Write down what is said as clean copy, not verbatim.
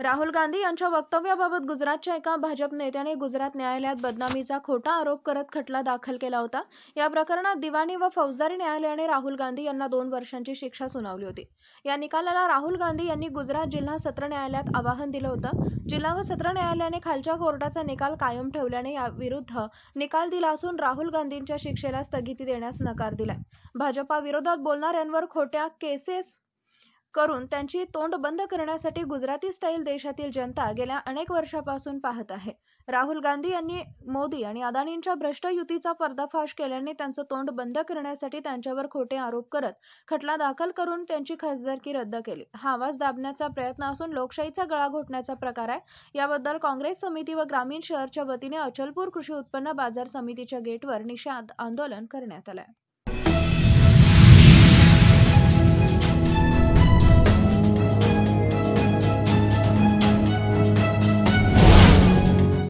राहुल गांधी यांच्या वक्तव्याबाबत गुजरातच्या एका भाजप नेत्याने गुजरात न्यायालयात बदनामीचा खोटा आरोप करत खटला दाखल केला होता। या प्रकरणात दिवाणी व फौजदारी न्यायालयाने राहुल गांधी यांना 2 वर्षांची शिक्षा सुनावली होती। या निकालाला राहुल गांधी यांनी गुजरात जिल्हा सत्र न्यायालयात आवाहन दिलं होतं। जिल्हा व सत्र न्यायालयाने खालच्या कोर्टाचा निकाल कायम ठेवल्याने याविरुद्ध निकाल दिला असून राहुल गांधींच्या शिक्षेला स्थगिती देण्यास नकार दिलाय। भाजपा विरोधात बोलणाऱ्यांवर खोट्या केसेस करून त्यांची तोंड बंद करण्यासाठी गुजराती स्टाईल देशातील जनता गेल्या अनेक वर्षापासून पाहत आहे। राहुल गांधी यांनी मोदी आणि अदानींच्या भ्रष्ट युतीचा पर्दाफाश केल्याने त्यांचं तोंड बंद करण्यासाठी त्यांच्यावर खोटे आरोप करत खटला दाखल करून त्यांची खासदारकी रद्द केली। हा आवाज दाबण्याचा प्रयत्न असून लोकशाहीचा गळा घोटण्याचा प्रकार आहे। याबद्दल काँग्रेस समिती व ग्रामीण शहरच्या वतीने अचलपूर कृषी उत्पन्न बाजार समितीच्या गेटवर निषेध आंदोलन करण्यात आले।